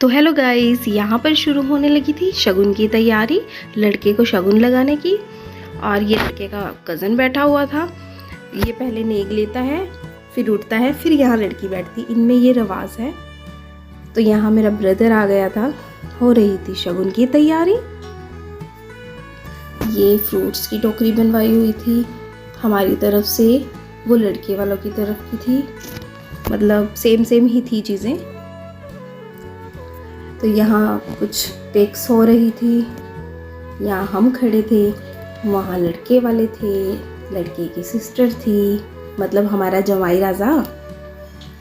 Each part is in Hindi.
तो हेलो गाइस, यहाँ पर शुरू होने लगी थी शगुन की तैयारी, लड़के को शगुन लगाने की। और ये लड़के का कज़न बैठा हुआ था। ये पहले नेग लेता है, फिर उठता है, फिर यहाँ लड़की बैठती। इनमें ये रवाज है। तो यहाँ मेरा ब्रदर आ गया था, हो रही थी शगुन की तैयारी। ये फ्रूट्स की टोकरी बनवाई हुई थी हमारी तरफ से, वो लड़के वालों की तरफ की थी, मतलब सेम ही थी चीज़ें। तो यहाँ कुछ पेक्स हो रही थी, यहाँ हम खड़े थे, वहाँ लड़के वाले थे, लड़के की सिस्टर थी, मतलब हमारा जमाई राजा।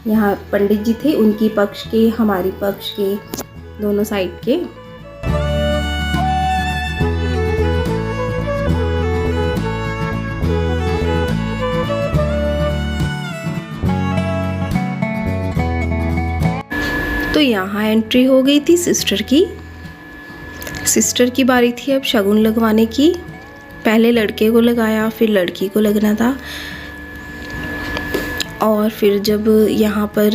यहाँ पंडित जी थे, उनकी पक्ष के, हमारी पक्ष के, दोनों साइड के। तो यहाँ एंट्री हो गई थी सिस्टर की। सिस्टर की बारी थी अब शगुन लगवाने की। पहले लड़के को लगाया, फिर लड़की को लगना था। और फिर जब यहाँ पर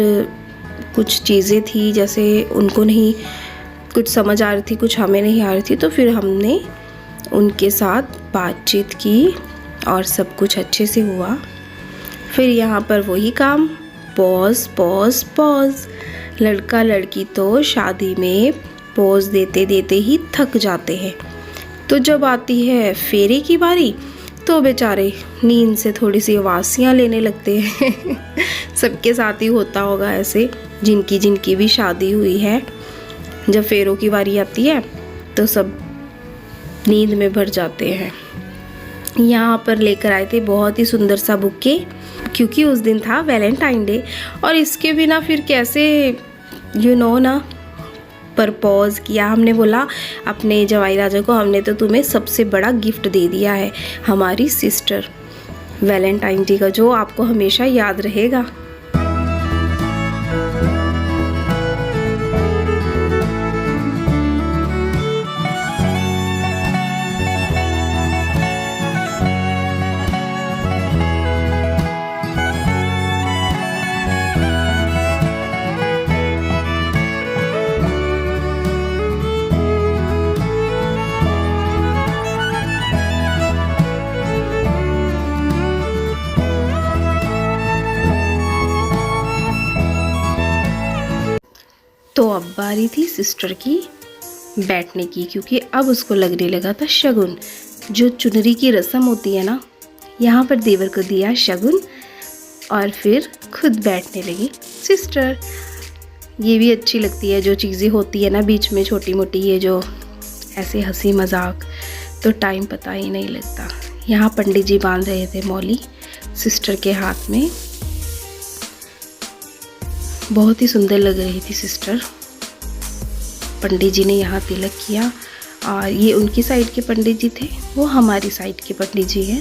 कुछ चीज़ें थी, जैसे उनको नहीं कुछ समझ आ रही थी, कुछ हमें नहीं आ रही थी, तो फिर हमने उनके साथ बातचीत की और सब कुछ अच्छे से हुआ। फिर यहाँ पर वही काम, पॉज पॉज पॉज। लड़का लड़की तो शादी में पोज देते देते ही थक जाते हैं। तो जब आती है फेरे की बारी, तो बेचारे नींद से थोड़ी सी वासियाँ लेने लगते हैं। सबके साथ ही होता होगा ऐसे, जिनकी भी शादी हुई है। जब फेरों की बारी आती है तो सब नींद में भर जाते हैं। यहाँ पर लेकर आए थे बहुत ही सुंदर सा बुके, क्योंकि उस दिन था वैलेंटाइन डे। और इसके बिना फिर कैसे ना प्रपोज किया। हमने बोला अपने जवाई राजा को, हमने तो तुम्हें सबसे बड़ा गिफ्ट दे दिया है, हमारी सिस्टर, वैलेंटाइन डे का, जो आपको हमेशा याद रहेगा। तो अब बारी थी सिस्टर की बैठने की, क्योंकि अब उसको लगने लगा था शगुन। जो चुनरी की रस्म होती है ना, यहाँ पर देवर को दिया शगुन और फिर खुद बैठने लगी सिस्टर। ये भी अच्छी लगती है जो चीज़ें होती है ना बीच में, छोटी मोटी, ये जो ऐसे हंसी मजाक, तो टाइम पता ही नहीं लगता। यहाँ पंडित जी बांध रहे थे मौली सिस्टर के हाथ में। बहुत ही सुंदर लग रही थी सिस्टर। पंडित जी ने यहाँ तिलक किया, और ये उनकी साइड के पंडित जी थे, वो हमारी साइड के पंडित जी हैं।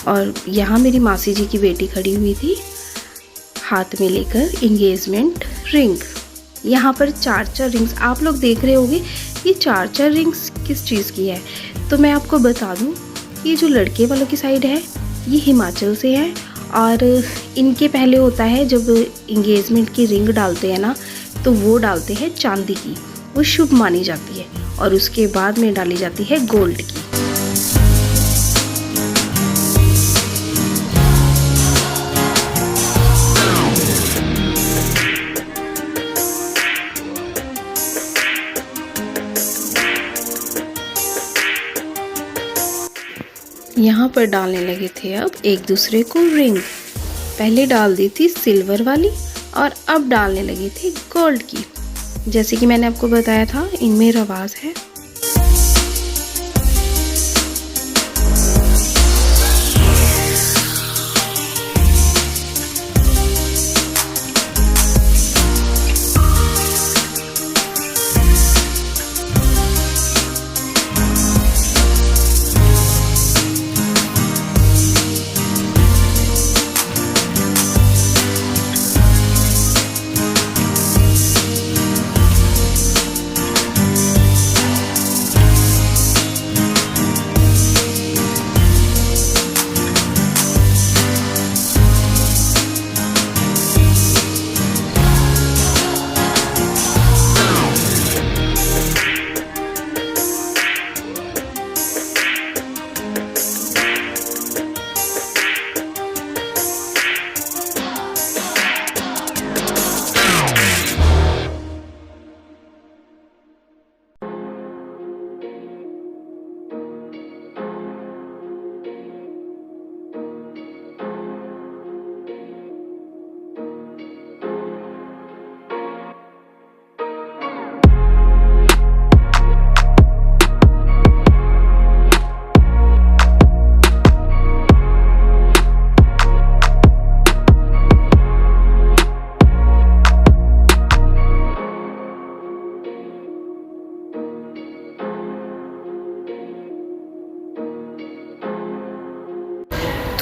और यहाँ मेरी मासी जी की बेटी खड़ी हुई थी, हाथ में लेकर एंगेजमेंट रिंग। यहाँ पर 4 रिंग्स आप लोग देख रहे होंगे। ये 4 रिंग्स किस चीज़ की है, तो मैं आपको बता दूँ, ये जो लड़के वालों की साइड है, ये हिमाचल से है। और इनके पहले होता है, जब इंगेजमेंट की रिंग डालते हैं ना, तो वो डालते हैं चांदी की, वो शुभ मानी जाती है। और उसके बाद में डाली जाती है गोल्ड की। यहाँ पर डालने लगे थे अब एक दूसरे को रिंग। पहले डाल दी थी सिल्वर वाली, और अब डालने लगे थे गोल्ड की। जैसे कि मैंने आपको बताया था, इनमें रवाज है।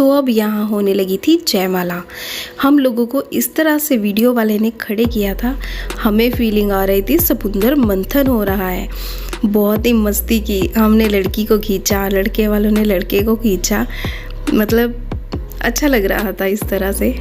तो अब यहाँ होने लगी थी जयमाला। हम लोगों को इस तरह से वीडियो वाले ने खड़े किया था, हमें फीलिंग आ रही थी समुंदर मंथन हो रहा है। बहुत ही मस्ती की, हमने लड़की को खींचा, लड़के वालों ने लड़के को खींचा, मतलब अच्छा लग रहा था इस तरह से।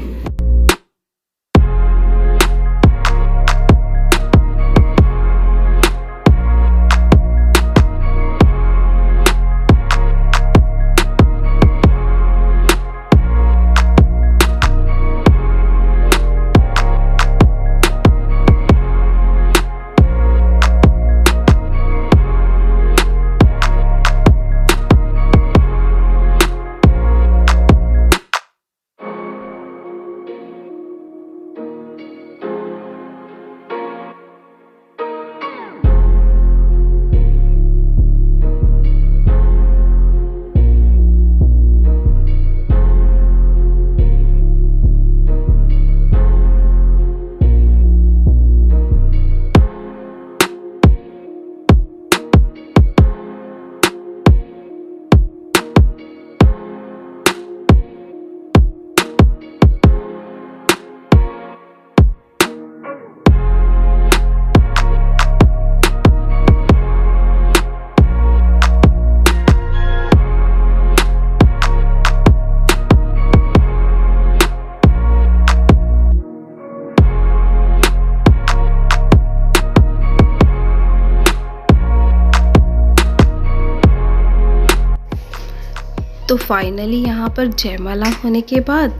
तो फाइनली यहाँ पर जयमाला होने के बाद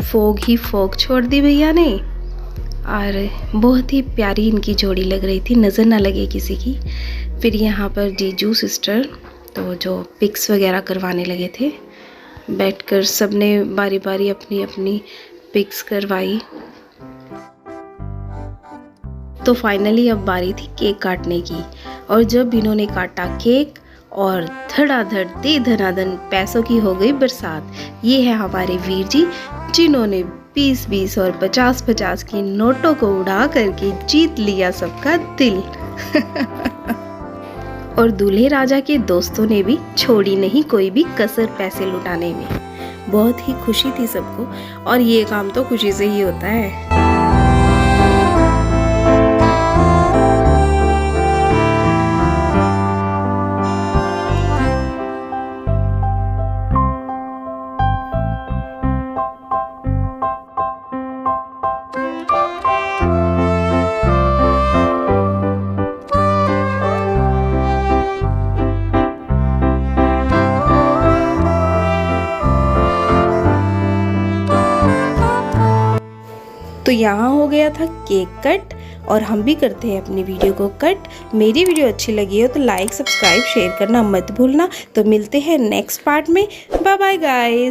फोग ही फोग छोड़ दी भैया ने, और बहुत ही प्यारी इनकी जोड़ी लग रही थी, नज़र ना लगे किसी की। फिर यहाँ पर जीजू सिस्टर तो जो पिक्स वगैरह करवाने लगे थे, बैठकर सबने बारी बारी अपनी अपनी पिक्स करवाई। तो फाइनली अब बारी थी केक काटने की, और जब इन्होंने काटा केक और धड़ाधड़ दे धनाधन पैसों की हो गई बरसात। ये है हमारे वीर जी, जिन्होंने 20-20 और 50-50 की नोटों को उड़ा करके जीत लिया सबका दिल। और दूल्हे राजा के दोस्तों ने भी छोड़ी नहीं कोई भी कसर पैसे लुटाने में। बहुत ही खुशी थी सबको, और ये काम तो खुशी से ही होता है। तो यहाँ हो गया था केक कट, और हम भी करते हैं अपनी वीडियो को कट। मेरी वीडियो अच्छी लगी हो तो लाइक, सब्सक्राइब, शेयर करना मत भूलना। तो मिलते हैं नेक्स्ट पार्ट में। Bye bye guys.